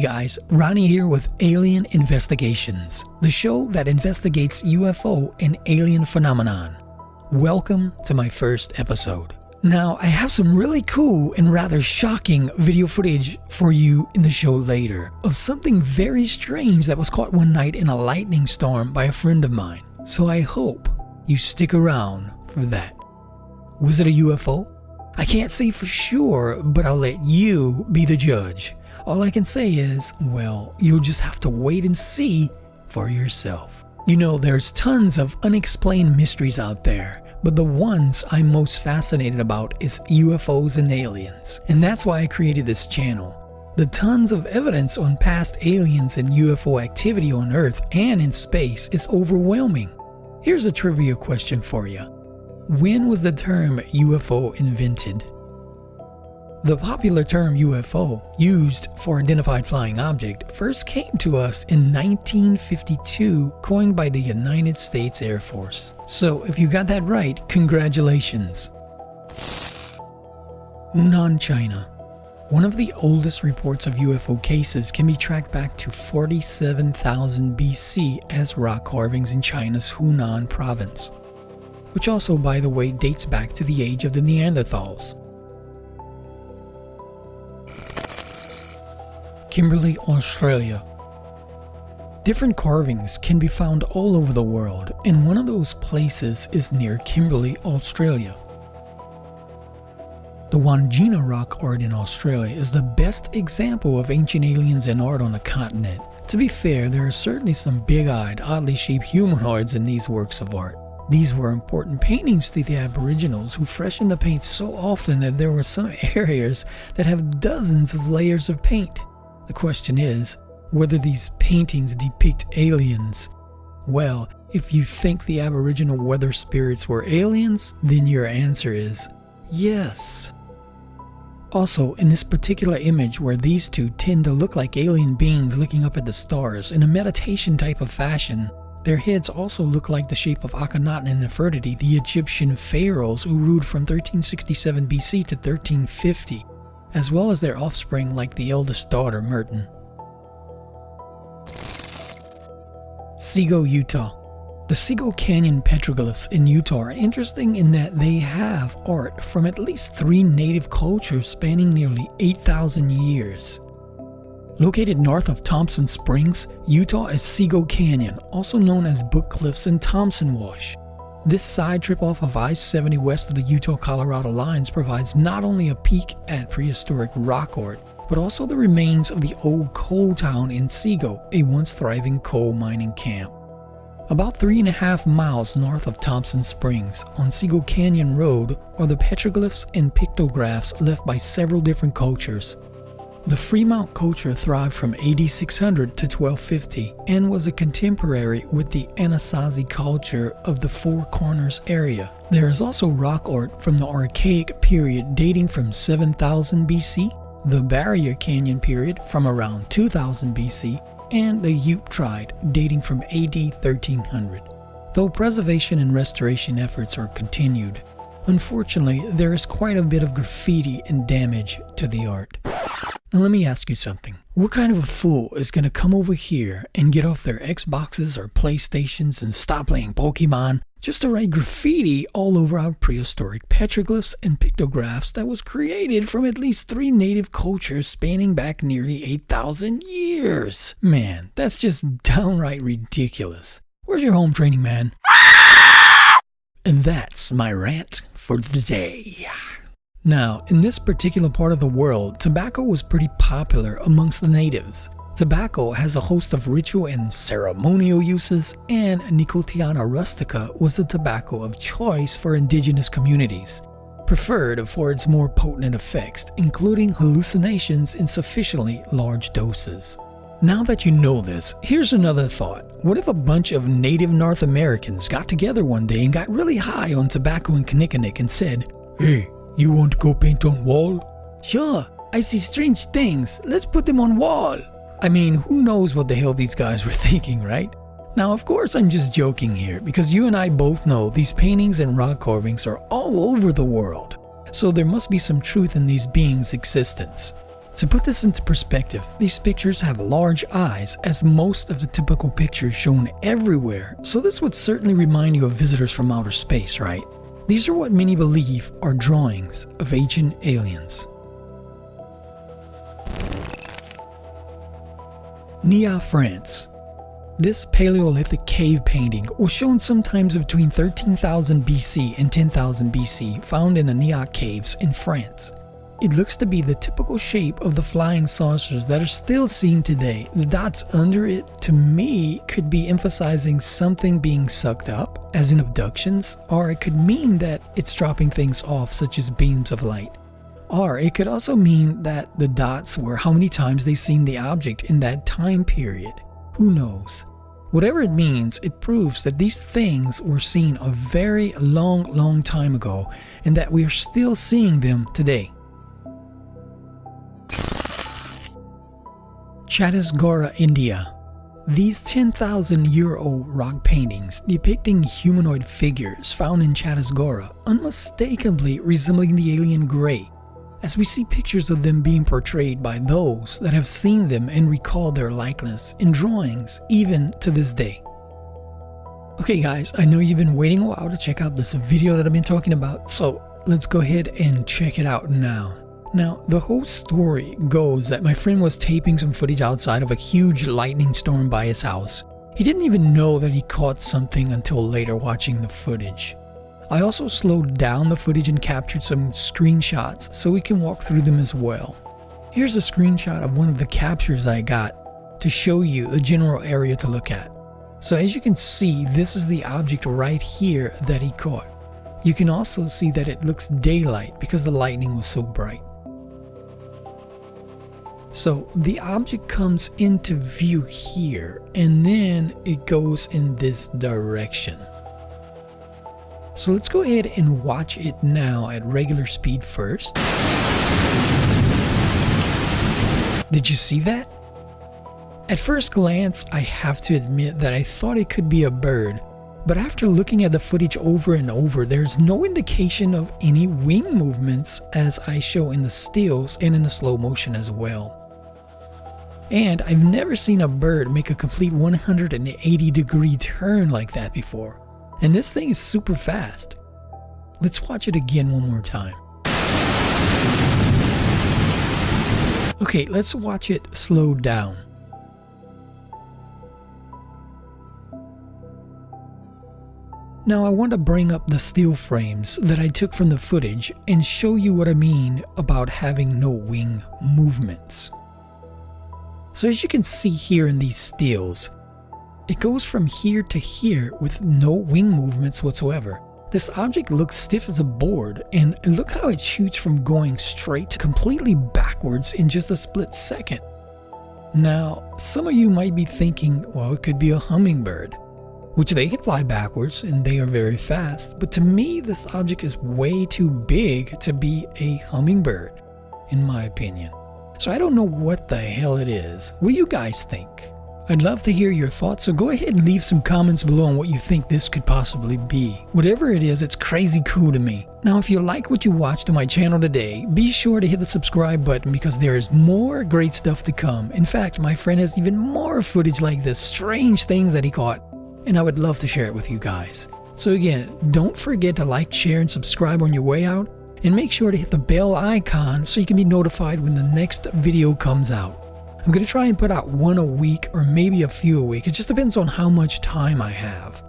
guys, Ronnie here with Alien Investigations, the show that investigates UFO and alien phenomenon. Welcome to my first episode. Now, I have some really cool and rather shocking video footage for you in the show later of something very strange that was caught one night in a lightning storm by a friend of mine. So I hope you stick around for that. Was it a UFO? I can't say for sure, but I'll let you be the judge. All I can say is, well, you'll just have to wait and see for yourself. You know, there's tons of unexplained mysteries out there, but the ones I'm most fascinated about is UFOs and aliens. And that's why I created this channel. The tons of evidence on past aliens and UFO activity on Earth and in space is overwhelming. Here's a trivia question for you. When was the term UFO invented? The popular term UFO, used for identified flying object, first came to us in 1952, coined by the United States Air Force. So if you got that right, congratulations. Hunan, China. One of the oldest reports of UFO cases can be tracked back to 47,000 BC as rock carvings in China's Hunan province, which also, by the way, dates back to the age of the Neanderthals. Kimberley, Australia. Different carvings can be found all over the world, and one of those places is near Kimberley, Australia. The Wandjina rock art in Australia is the best example of ancient aliens and art on the continent. To be fair, there are certainly some big-eyed, oddly shaped humanoids in these works of art. These were important paintings to the Aboriginals, who freshened the paint so often that there were some areas that have dozens of layers of paint. The question is, whether these paintings depict aliens. Well, if you think the Aboriginal weather spirits were aliens, then your answer is yes. Also, in this particular image where these two tend to look like alien beings looking up at the stars in a meditation type of fashion, their heads also look like the shape of Akhenaten and Nefertiti, the Egyptian pharaohs who ruled from 1367 BC to 1350. As well as their offspring like the eldest daughter, Merton. Sego, Utah. The Sego Canyon petroglyphs in Utah are interesting in that they have art from at least 3 native cultures spanning nearly 8,000 years. Located north of Thompson Springs, Utah is Sego Canyon, also known as Book Cliffs and Thompson Wash. This side trip off of I-70 west of the Utah-Colorado lines provides not only a peek at prehistoric rock art, but also the remains of the old coal town in Sego, a once thriving coal mining camp. About 3.5 miles north of Thompson Springs, on Sego Canyon Road, are the petroglyphs and pictographs left by several different cultures. The Fremont culture thrived from AD 600 to 1250 and was a contemporary with the Anasazi culture of the Four Corners area. There is also rock art from the Archaic period dating from 7000 BC, the Barrier Canyon period from around 2000 BC, and the Ute Triad dating from AD 1300. Though preservation and restoration efforts are continued, unfortunately there is quite a bit of graffiti and damage to the art. Now let me ask you something. What kind of a fool is going to come over here and get off their Xboxes or PlayStations and stop playing Pokemon just to write graffiti all over our prehistoric petroglyphs and pictographs that was created from at least 3 native cultures spanning back nearly 8,000 years? Man, that's just downright ridiculous. Where's your home training, man? And that's my rant for the day. Now, in this particular part of the world, tobacco was pretty popular amongst the natives. Tobacco has a host of ritual and ceremonial uses, and Nicotiana rustica was the tobacco of choice for indigenous communities, preferred for its more potent effects, including hallucinations in sufficiently large doses. Now that you know this, here's another thought. What if a bunch of native North Americans got together one day and got really high on tobacco and kinnikinnick and said, "Hey, you want to go paint on wall?" "Sure, I see strange things. Let's put them on wall." I mean, who knows what the hell these guys were thinking, right? Now, of course, I'm just joking here, because you and I both know these paintings and rock carvings are all over the world. So there must be some truth in these beings' existence. To put this into perspective, these pictures have large eyes as most of the typical pictures shown everywhere, so this would certainly remind you of visitors from outer space, right? These are what many believe are drawings of ancient aliens. Nia, France. This Paleolithic cave painting was shown sometimes between 13,000 BC and 10,000 BC, found in the Nia caves in France. It looks to be the typical shape of the flying saucers that are still seen today. The dots under it, to me, could be emphasizing something being sucked up, as in abductions, or it could mean that it's dropping things off, such as beams of light. Or it could also mean that the dots were how many times they've seen the object in that time period. Who knows? Whatever it means, it proves that these things were seen a very long time ago and that we are still seeing them today. Chattisgarh, India. These 10,000-year-old rock paintings depicting humanoid figures found in Chattisgarh unmistakably resembling the alien Grey, as we see pictures of them being portrayed by those that have seen them and recall their likeness in drawings even to this day. Okay guys, I know you've been waiting a while to check out this video that I've been talking about, so let's go ahead and check it out now. Now, the whole story goes that my friend was taping some footage outside of a huge lightning storm by his house. He didn't even know that he caught something until later watching the footage. I also slowed down the footage and captured some screenshots so we can walk through them as well. Here's a screenshot of one of the captures I got to show you the general area to look at. So as you can see, this is the object right here that he caught. You can also see that it looks daylight because the lightning was so bright. So the object comes into view here and then it goes in this direction. So let's go ahead and watch it now at regular speed first. Did you see that? At first glance, I have to admit that I thought it could be a bird, but after looking at the footage over and over, there's no indication of any wing movements as I show in the stills and in the slow motion as well. And I've never seen a bird make a complete 180-degree turn like that before. And this thing is super fast. Let's watch it again one more time. Okay, let's watch it slowed down. Now I want to bring up the still frames that I took from the footage and show you what I mean about having no wing movements. So as you can see here in these stills, it goes from here to here with no wing movements whatsoever. This object looks stiff as a board, and look how it shoots from going straight to completely backwards in just a split second. Now, some of you might be thinking, well, it could be a hummingbird, which they can fly backwards and they are very fast, but to me this object is way too big to be a hummingbird, in my opinion. So I don't know what the hell it is. What do you guys think? I'd love to hear your thoughts, so go ahead and leave some comments below on what you think this could possibly be. Whatever it is, it's crazy cool to me. Now if you like what you watched on my channel today, be sure to hit the subscribe button because there is more great stuff to come. In fact, my friend has even more footage like this, strange things that he caught, and I would love to share it with you guys. So again, don't forget to like, share, and subscribe on your way out. And make sure to hit the bell icon so you can be notified when the next video comes out. I'm going to try and put out one a week or maybe a few a week. It just depends on how much time I have.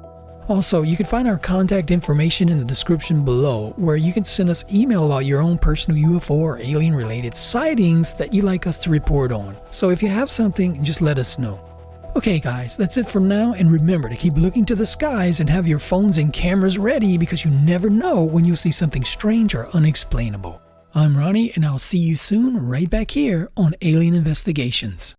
Also, you can find our contact information in the description below where you can send us email about your own personal UFO or alien related sightings that you'd like us to report on. So if you have something, just let us know. Okay guys, that's it for now, and remember to keep looking to the skies and have your phones and cameras ready because you never know when you'll see something strange or unexplainable. I'm Ronnie, and I'll see you soon right back here on Alien Investigations.